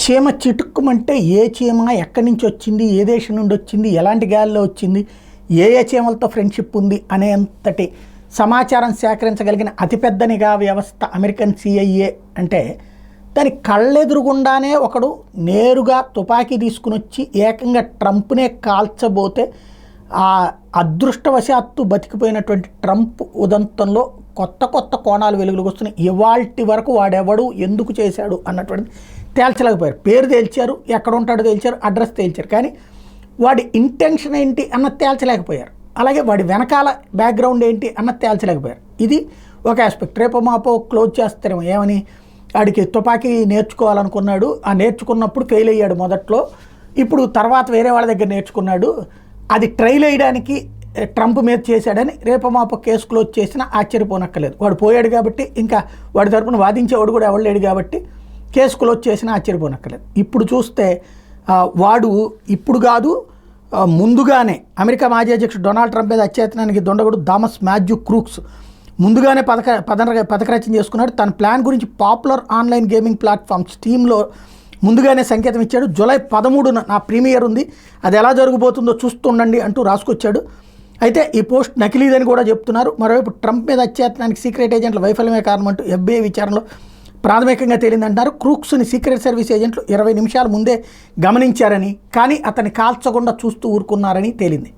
చీమ చిటుక్కుమంటే ఏ చీమ ఎక్కడి నుంచి వచ్చింది, ఏ దేశం నుండి వచ్చింది, ఎలాంటి గాలిలో వచ్చింది, ఏ ఏ చీమలతో ఫ్రెండ్షిప్ ఉంది అనేంతటి సమాచారం సేకరించగలిగిన అతిపెద్ద నిఘా వ్యవస్థ అమెరికన్ సిఐఏ అంటే దాని కళ్ళెదురుగుండానే ఒకడు నేరుగా తుపాకీ తీసుకుని వచ్చి ఏకంగా ట్రంప్నే కాల్చబోతే ఆ అదృష్టవశాత్తు బతికిపోయినటువంటి ట్రంప్ ఉదంతంలో కొత్త కొత్త కోణాలు వెలుగులోకి వస్తున్నాయి. ఇవాల్టి వరకు వాడెవడు ఎందుకు చేశాడు అన్నటువంటిది తేల్చలేకపోయారు. పేరు తేల్చారు, ఎక్కడ ఉంటాడో తేల్చారు, అడ్రస్ తేల్చారు, కానీ వాడి ఇంటెన్షన్ ఏంటి అన్నది తేల్చలేకపోయారు. అలాగే వాడి వెనకాల బ్యాక్గ్రౌండ్ ఏంటి అన్నది తేల్చలేకపోయారు. ఇది ఒక ఆస్పెక్ట్. రేపు మాపో క్లోజ్ చేస్తారేమో, ఏమని వాడికి తుపాకీ నేర్చుకోవాలనుకున్నాడు, ఆ నేర్చుకున్నప్పుడు ఫెయిల్ అయ్యాడు మొదట్లో, ఇప్పుడు తర్వాత వేరే వాళ్ళ దగ్గర నేర్చుకున్నాడు, అది ట్రైల్ వేయడానికి ట్రంప్ మీద చేశాడని రేపు మాపో కేసు క్లోజ్ చేసినా ఆశ్చర్యపోనక్కర్లేదు. వాడు పోయాడు కాబట్టి, ఇంకా వాడి తరపున వాదించేవాడు కూడా ఎవరు లేడు కాబట్టి కేసు క్లోజ్ చేసినా ఆశ్చర్యపోనక్కర్లేదు. ఇప్పుడు చూస్తే వాడు ఇప్పుడు కాదు ముందుగానే అమెరికా మాజీ అధ్యక్షుడు డొనాల్డ్ ట్రంప్ మీద అత్యయత్నానికి దొండగుడు థామస్ మాథ్యూ క్రూక్స్ ముందుగానే పథకరచన చేసుకున్నాడు. తన ప్లాన్ గురించి పాపులర్ ఆన్లైన్ గేమింగ్ ప్లాట్ఫామ్ స్టీమ్లో ముందుగానే సంకేతం ఇచ్చాడు. జూలై 13న నా ప్రీమియర్ ఉంది, అది ఎలా జరగబోతుందో చూస్తుండండి అంటూ రాసుకొచ్చాడు. అయితే ఈ పోస్ట్ నకిలీదని కూడా చెప్తున్నారు. మరోవైపు ట్రంప్ మీద అత్యయత్నానికి సీక్రెట్ ఏజెంట్ల వైఫల్యమే కారణం అంటూ FBI విచారణలో ప్రాథమికంగా తేలిందంటారు. క్రూక్స్ని సీక్రెట్ సర్వీస్ ఏజెంట్లు 20 నిమిషాల ముందే గమనించారని, కానీ అతన్ని కాల్చకుండా చూస్తూ ఊరుకున్నారని తేలింది.